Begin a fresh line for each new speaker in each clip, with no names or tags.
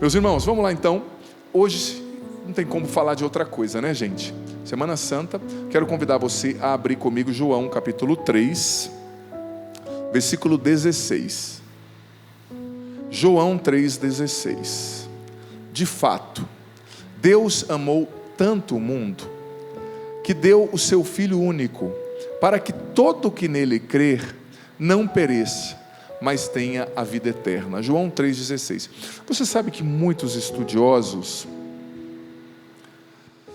Meus irmãos, vamos lá então. Hoje não tem como falar de outra coisa, né, gente? Semana Santa. Quero convidar você a abrir comigo João capítulo 3, versículo 16. João 3,16. De fato, Deus amou tanto o mundo, que deu o seu Filho único, para que todo o que nele crer não pereça, mas tenha a vida eterna. João 3,16. Você sabe que muitos estudiosos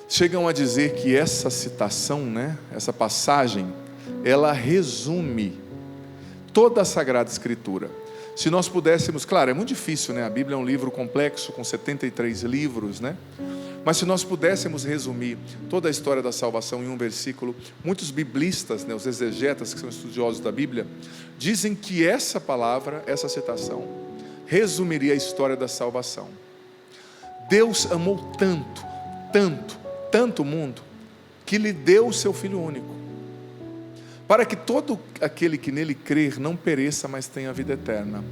chegam a dizer que essa citação, né, essa passagem, ela resume toda a Sagrada Escritura. Se nós pudéssemos, claro, é muito difícil, né? A Bíblia é um livro complexo, com 73 livros, né? Mas se nós pudéssemos resumir toda a história da salvação em um versículo, muitos biblistas, né, os exegetas que são estudiosos da Bíblia, dizem que essa palavra, essa citação, resumiria a história da salvação. Deus amou tanto, tanto, tanto o mundo, que lhe deu o seu Filho único, para que todo aquele que nele crer não pereça, mas tenha a vida eterna.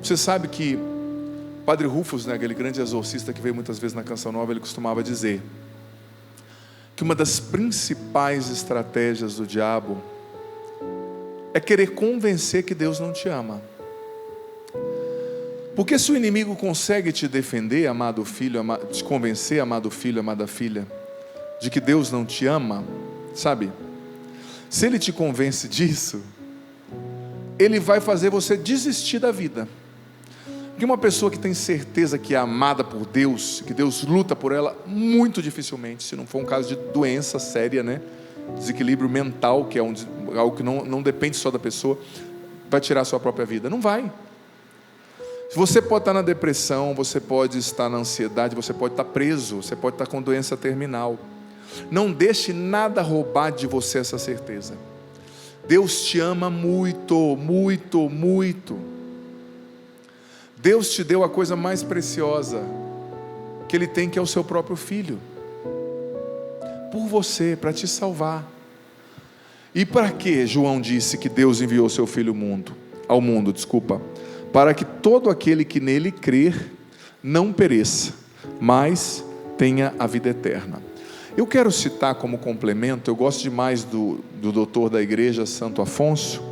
Você sabe que Padre Rufus, né, aquele grande exorcista que veio muitas vezes na Canção Nova, ele costumava dizer que uma das principais estratégias do diabo é querer convencer que Deus não te ama. Porque se o inimigo consegue te defender, amado filho, te convencer, amado filho, amada filha, de que Deus não te ama, sabe? Se ele te convence disso, ele vai fazer você desistir da vida. Porque uma pessoa que tem certeza que é amada por Deus, que Deus luta por ela, muito dificilmente, se não for um caso de doença séria, né? Desequilíbrio mental, que é algo que não depende só da pessoa, vai tirar a sua própria vida. Não vai. Você pode estar na depressão, você pode estar na ansiedade, você pode estar preso, você pode estar com doença terminal. Não deixe nada roubar de você essa certeza. Deus te ama muito, muito, muito. Deus te deu a coisa mais preciosa que Ele tem, que é o seu próprio Filho, por você, para te salvar. E para que João disse que Deus enviou o seu Filho ao mundo? Para que todo aquele que nele crer não pereça, mas tenha a vida eterna. Eu quero citar como complemento, eu gosto demais do doutor da igreja, Santo Afonso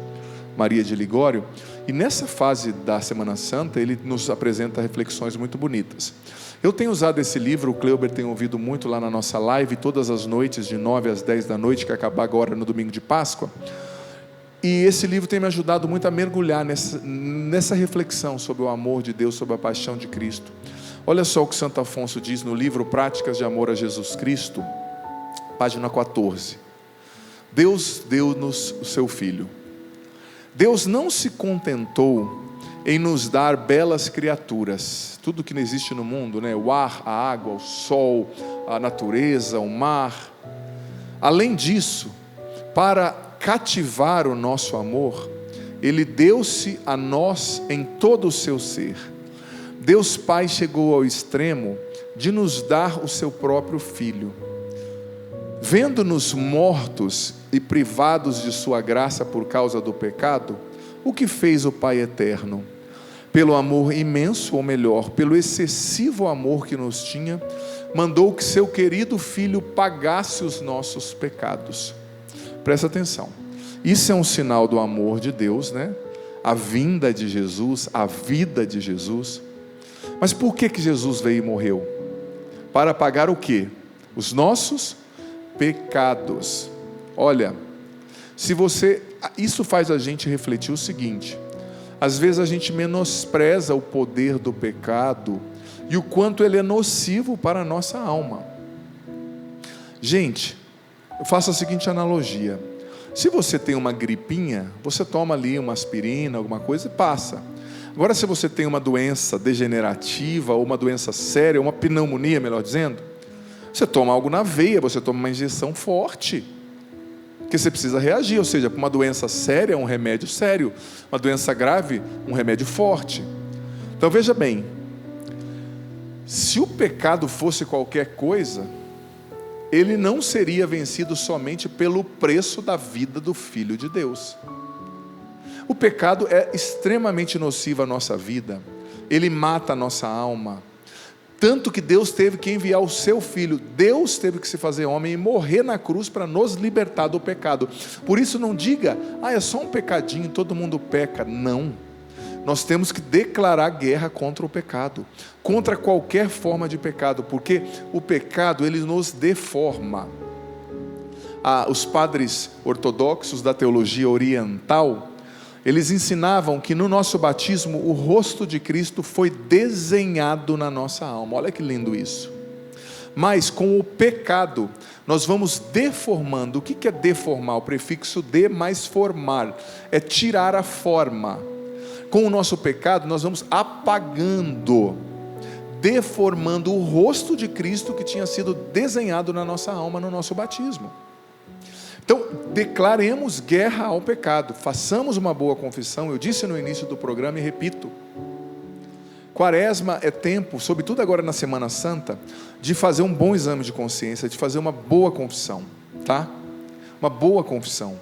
Maria de Ligório, e nessa fase da Semana Santa, ele nos apresenta reflexões muito bonitas. Eu tenho usado esse livro, o Cleuber tem ouvido muito lá na nossa live, todas as noites, de 9 às 10 da noite, que acabar agora no domingo de Páscoa, e esse livro tem me ajudado muito a mergulhar nessa reflexão sobre o amor de Deus, sobre a paixão de Cristo. Olha só o que Santo Afonso diz no livro Práticas de Amor a Jesus Cristo, página 14. Deus deu-nos o seu Filho. Deus não se contentou em nos dar belas criaturas, tudo que não existe no mundo, né? O ar, a água, o sol, a natureza, o mar. Além disso, para cativar o nosso amor, Ele deu-se a nós em todo o seu ser. Deus Pai chegou ao extremo de nos dar o seu próprio Filho. Vendo-nos mortos e privados de sua graça por causa do pecado, o que fez o Pai eterno? Pelo amor imenso, ou melhor, pelo excessivo amor que nos tinha, mandou que seu querido Filho pagasse os nossos pecados. Presta atenção, isso é um sinal do amor de Deus, né? A vinda de Jesus, a vida de Jesus. Mas por que Jesus veio e morreu? Para pagar o quê? Os nossos pecados. Olha, isso faz a gente refletir o seguinte: às vezes a gente menospreza o poder do pecado e o quanto ele é nocivo para a nossa alma. Gente, eu faço a seguinte analogia: se você tem uma gripinha, você toma ali uma aspirina, alguma coisa e passa. Agora, se você tem uma doença degenerativa, ou uma doença séria, uma pneumonia, melhor dizendo, você toma algo na veia, você toma uma injeção forte, porque você precisa reagir. Ou seja, para uma doença séria, um remédio sério, uma doença grave, um remédio forte. Então veja bem, se o pecado fosse qualquer coisa, ele não seria vencido somente pelo preço da vida do Filho de Deus. O pecado é extremamente nocivo à nossa vida, ele mata a nossa alma. Tanto que Deus teve que enviar o seu Filho. Deus teve que se fazer homem e morrer na cruz para nos libertar do pecado. Por isso não diga, é só um pecadinho, todo mundo peca. Não. Nós temos que declarar guerra contra o pecado, contra qualquer forma de pecado, porque o pecado, ele nos deforma. Os padres ortodoxos da teologia oriental, eles ensinavam que no nosso batismo o rosto de Cristo foi desenhado na nossa alma. Olha que lindo isso. Mas com o pecado nós vamos deformando. O que é deformar? O prefixo de mais formar, é tirar a forma. Com o nosso pecado nós vamos apagando, deformando o rosto de Cristo que tinha sido desenhado na nossa alma no nosso batismo. Então, declaremos guerra ao pecado, façamos uma boa confissão. Eu disse no início do programa e repito: Quaresma é tempo, sobretudo agora na Semana Santa, de fazer um bom exame de consciência, de fazer uma boa confissão, tá? Uma boa confissão.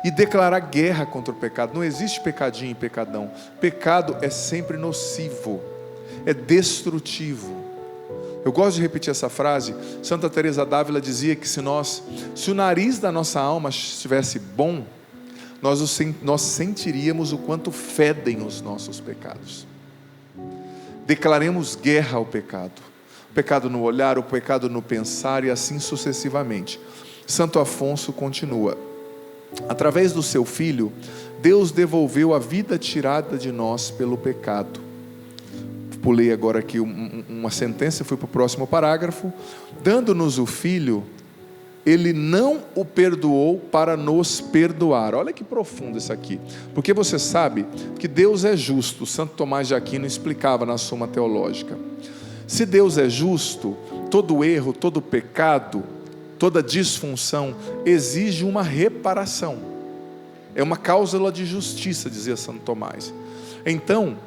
E declarar guerra contra o pecado. Não existe pecadinho e pecadão. Pecado é sempre nocivo, é destrutivo. Eu gosto de repetir essa frase. Santa Teresa d'Ávila dizia que se o nariz da nossa alma estivesse bom, nós sentiríamos o quanto fedem os nossos pecados. Declaremos guerra ao pecado. O pecado no olhar, o pecado no pensar e assim sucessivamente. Santo Afonso continua: através do seu Filho, Deus devolveu a vida tirada de nós pelo pecado. Pulei agora aqui uma sentença, fui para o próximo parágrafo. Dando-nos o Filho, Ele não o perdoou para nos perdoar. Olha que profundo isso aqui. Porque você sabe que Deus é justo. Santo Tomás de Aquino explicava na Suma Teológica. Se Deus é justo, todo erro, todo pecado, toda disfunção exige uma reparação. É uma cláusula de justiça, dizia Santo Tomás. Então,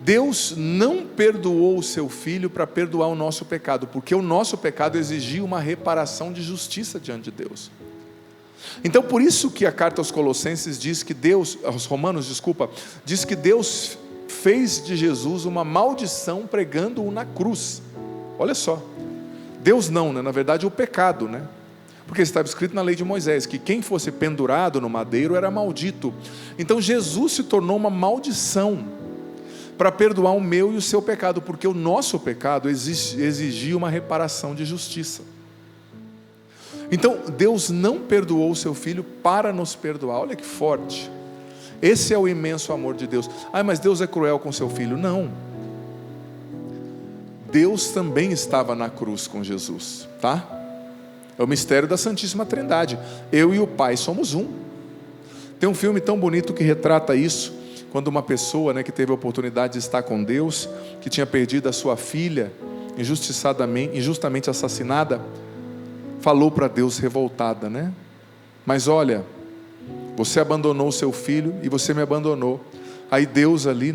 Deus não perdoou o seu Filho para perdoar o nosso pecado, porque o nosso pecado exigia uma reparação de justiça diante de Deus. Então por isso que a carta aos Colossenses diz que aos Romanos, diz que Deus fez de Jesus uma maldição pregando-o na cruz. Olha só, Deus não, na verdade o pecado, porque estava escrito na lei de Moisés, que quem fosse pendurado no madeiro era maldito. Então Jesus se tornou uma maldição, para perdoar o meu e o seu pecado, porque o nosso pecado exigia uma reparação de justiça. Então Deus não perdoou o seu Filho para nos perdoar. Olha que forte. Esse é o imenso amor de Deus. Mas Deus é cruel com seu Filho. Não. Deus também estava na cruz com Jesus, tá? É o mistério da Santíssima Trindade. Eu e o Pai somos um. Tem um filme tão bonito que retrata isso, quando uma pessoa, que teve a oportunidade de estar com Deus, que tinha perdido a sua filha, injustamente assassinada, falou para Deus revoltada, mas olha, você abandonou o seu filho e você me abandonou. Aí Deus ali,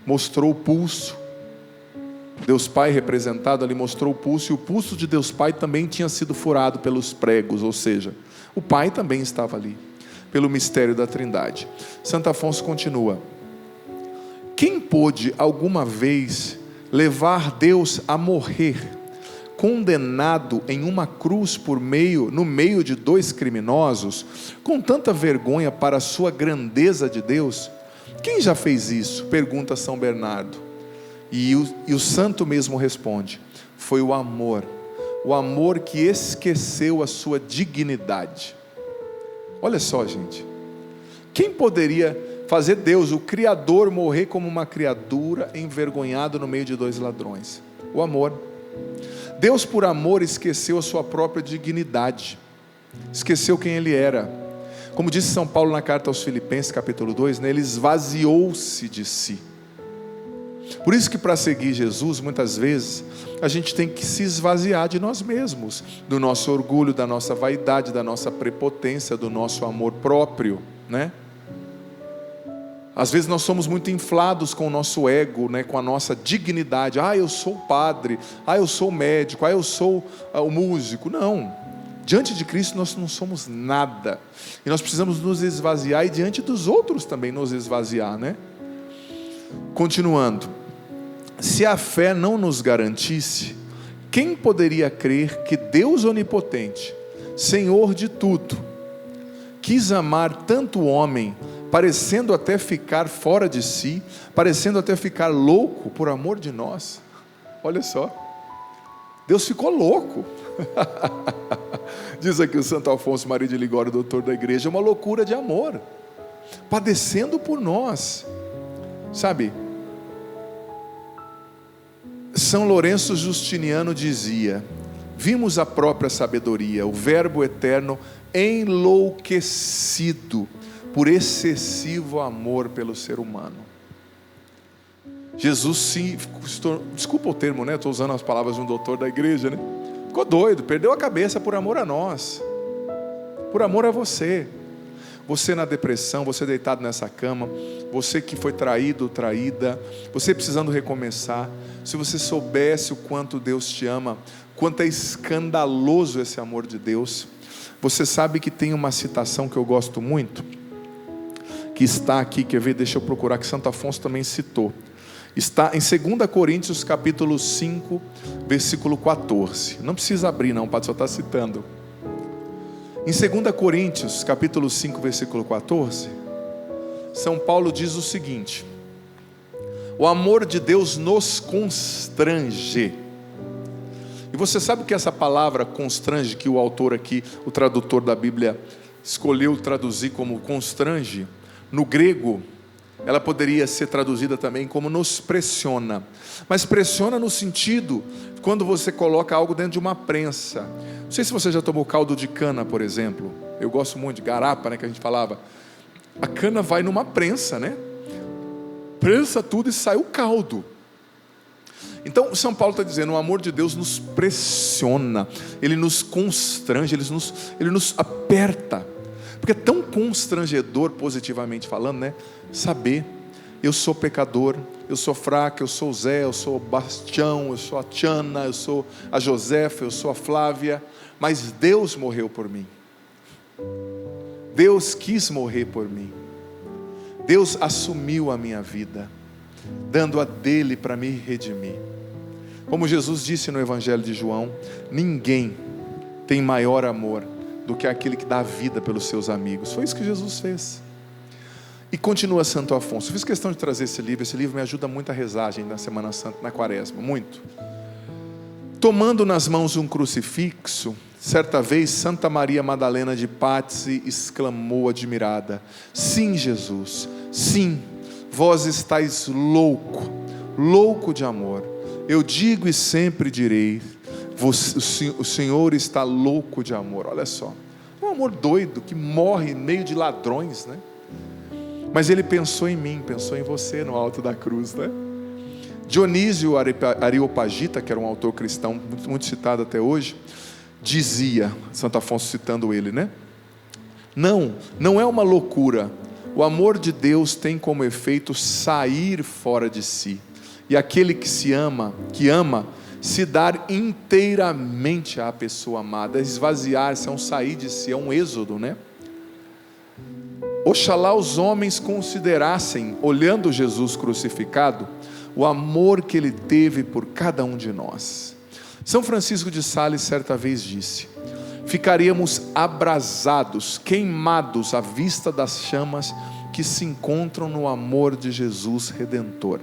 mostrou o pulso, Deus Pai representado ali mostrou o pulso, e o pulso de Deus Pai também tinha sido furado pelos pregos, ou seja, o Pai também estava ali, pelo mistério da Trindade. Santo Afonso continua: quem pôde alguma vez levar Deus a morrer, condenado em uma cruz no meio de dois criminosos, com tanta vergonha para a sua grandeza de Deus? Quem já fez isso? Pergunta São Bernardo. E o santo mesmo responde: foi o amor que esqueceu a sua dignidade. Olha só, gente, quem poderia fazer Deus, o Criador, morrer como uma criatura envergonhado no meio de dois ladrões? O amor. Deus, por amor, esqueceu a sua própria dignidade, esqueceu quem Ele era. Como disse São Paulo na carta aos Filipenses, capítulo 2, Ele esvaziou-se de si. Por isso que para seguir Jesus, muitas vezes, a gente tem que se esvaziar de nós mesmos, do nosso orgulho, da nossa vaidade, da nossa prepotência, do nosso amor próprio, Às vezes nós somos muito inflados com o nosso ego, com a nossa dignidade. Eu sou padre, eu sou médico, eu sou o músico. Não, diante de Cristo nós não somos nada, e nós precisamos nos esvaziar, e diante dos outros também nos esvaziar, Continuando, se a fé não nos garantisse, quem poderia crer que Deus onipotente, Senhor de tudo, quis amar tanto o homem, parecendo até ficar fora de si, parecendo até ficar louco por amor de nós? Olha só, Deus ficou louco. Diz aqui o Santo Afonso Maria de Ligório, doutor da igreja, uma loucura de amor, padecendo por nós. Sabe, São Lourenço Justiniano dizia: vimos a própria sabedoria, o verbo eterno enlouquecido por excessivo amor pelo ser humano. Jesus sim, desculpa o termo, né? Estou usando as palavras de um doutor da igreja, né? Ficou doido, perdeu a cabeça por amor a nós, por amor a você. Você na depressão, você deitado nessa cama, você que foi traído, traída, você precisando recomeçar. Se você soubesse o quanto Deus te ama, quanto é escandaloso esse amor de Deus. Você sabe que tem uma citação que eu gosto muito, que está aqui, quer ver? Deixa eu procurar, que Santo Afonso também citou. Está em 2 Coríntios capítulo 5, versículo 14. Não precisa abrir não, o padre só está citando. Em 2 Coríntios capítulo 5, versículo 14, São Paulo diz o seguinte: o amor de Deus nos constrange. E você sabe que essa palavra constrange, que o autor aqui, o tradutor da Bíblia, escolheu traduzir como constrange, no grego ela poderia ser traduzida também como nos pressiona. Mas pressiona no sentido, quando você coloca algo dentro de uma prensa. Não sei se você já tomou caldo de cana, por exemplo. Eu gosto muito de garapa, né, que a gente falava. A cana vai numa prensa, né? Prensa tudo e sai o caldo. Então São Paulo está dizendo: o amor de Deus nos pressiona, ele nos constrange, ele nos aperta. Porque é tão constrangedor, positivamente falando, né? Saber, eu sou pecador, eu sou fraco, eu sou o Zé, eu sou o Bastião, eu sou a Tiana, eu sou a Josefa, eu sou a Flávia, mas Deus morreu por mim. Deus quis morrer por mim. Deus assumiu a minha vida, dando a dele para me redimir. Como Jesus disse no Evangelho de João: ninguém tem maior amor do que aquele que dá a vida pelos seus amigos. Foi isso que Jesus fez. E continua Santo Afonso. Eu fiz questão de trazer esse livro me ajuda muito a rezar, gente, na Semana Santa, na Quaresma, muito. Tomando nas mãos um crucifixo, certa vez Santa Maria Madalena de Pazzi exclamou admirada: sim, Jesus, sim, vós estáis louco, louco de amor. Eu digo e sempre direi, o Senhor está louco de amor. Olha só, um amor doido que morre no meio de ladrões, né? Mas ele pensou em mim, pensou em você no alto da cruz, né? Dionísio Areopagita, que era um autor cristão muito citado até hoje, dizia, Santo Afonso citando ele, né? Não é uma loucura. O amor de Deus tem como efeito sair fora de si. E aquele que ama, se dar inteiramente à pessoa amada, esvaziar-se, é um sair de si, é um êxodo, né? Oxalá os homens considerassem, olhando Jesus crucificado, o amor que ele teve por cada um de nós. São Francisco de Sales certa vez disse: ficaríamos abrasados, queimados à vista das chamas que se encontram no amor de Jesus Redentor.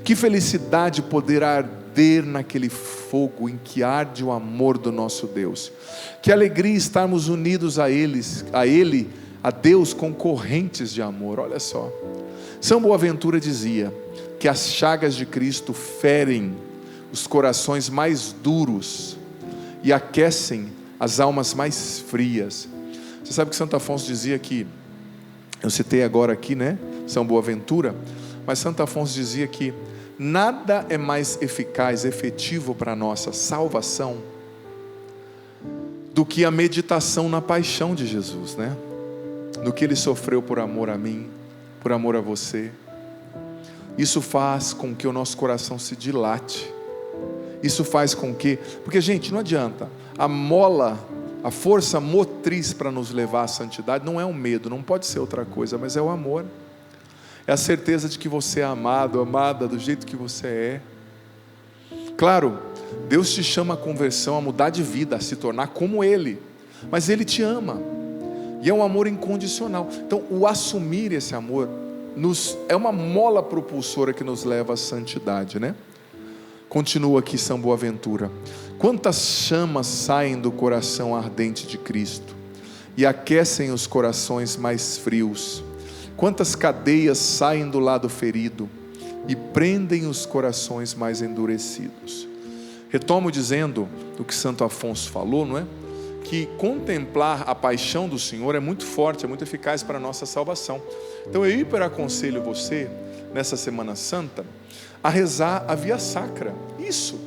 Que felicidade poder arder naquele fogo em que arde o amor do nosso Deus. Que alegria estarmos unidos a Deus com correntes de amor. Olha só, São Boaventura dizia que as chagas de Cristo ferem os corações mais duros e aquecem as almas mais frias. Você sabe que Santo Afonso dizia que, eu citei agora aqui, né, São Boaventura, mas Santo Afonso dizia que nada é mais eficaz, efetivo para a nossa salvação do que a meditação na paixão de Jesus, né? No que ele sofreu por amor a mim, por amor a você. Isso faz com que o nosso coração se dilate. Isso faz com que, porque gente, não adianta, a força motriz para nos levar à santidade não é um medo, não pode ser outra coisa, mas é o amor. É a certeza de que você é amado, amada do jeito que você é. Claro, Deus te chama à conversão, a mudar de vida, a se tornar como Ele, mas Ele te ama, e é um amor incondicional. Então o assumir esse amor é uma mola propulsora que nos leva à santidade, né? Continua aqui São Boaventura: quantas chamas saem do coração ardente de Cristo e aquecem os corações mais frios, quantas cadeias saem do lado ferido e prendem os corações mais endurecidos. Retomo dizendo o que Santo Afonso falou, não é? Que contemplar a paixão do Senhor é muito forte, é muito eficaz para a nossa salvação. Então eu hiperaconselho você, nessa Semana Santa, a rezar a Via Sacra. Isso,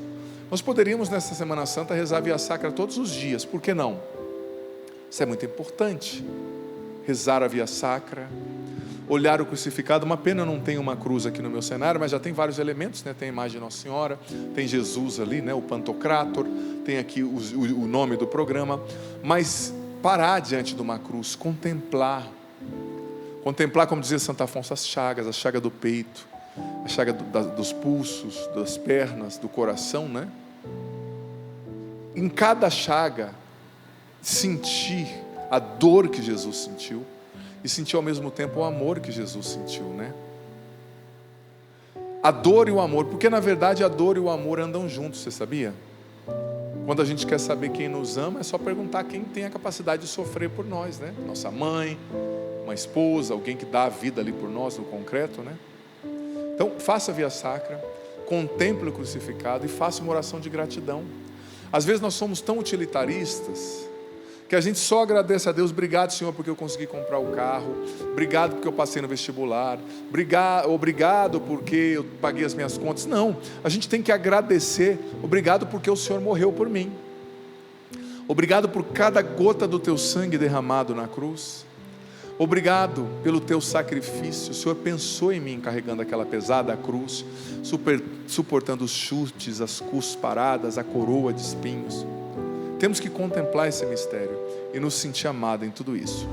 nós poderíamos nessa Semana Santa rezar a Via Sacra todos os dias, por que não? Isso é muito importante, rezar a Via Sacra, olhar o crucificado. Uma pena eu não tenho uma cruz aqui no meu cenário, mas já tem vários elementos, né? Tem a imagem de Nossa Senhora, tem Jesus ali, né? O Pantocrator, tem aqui o nome do programa. Mas parar diante de uma cruz, contemplar, como dizia Santo Afonso, as chagas, a chaga do peito, a chaga dos pulsos, das pernas, do coração, né? Em cada chaga, sentir a dor que Jesus sentiu, e sentir ao mesmo tempo o amor que Jesus sentiu, né? A dor e o amor, porque na verdade a dor e o amor andam juntos, você sabia? Quando a gente quer saber quem nos ama, é só perguntar quem tem a capacidade de sofrer por nós, né? Nossa mãe, uma esposa, alguém que dá a vida ali por nós, no concreto, né? Então, faça a Via Sacra, contemple o crucificado e faça uma oração de gratidão. Às vezes nós somos tão utilitaristas que a gente só agradece a Deus: obrigado, Senhor, porque eu consegui comprar o carro, obrigado porque eu passei no vestibular, obrigado porque eu paguei as minhas contas. Não, a gente tem que agradecer: obrigado porque o Senhor morreu por mim, obrigado por cada gota do teu sangue derramado na cruz, obrigado pelo teu sacrifício. O Senhor pensou em mim carregando aquela pesada cruz, suportando os chutes, as cusparadas, a coroa de espinhos. Temos que contemplar esse mistério e nos sentir amados em tudo isso.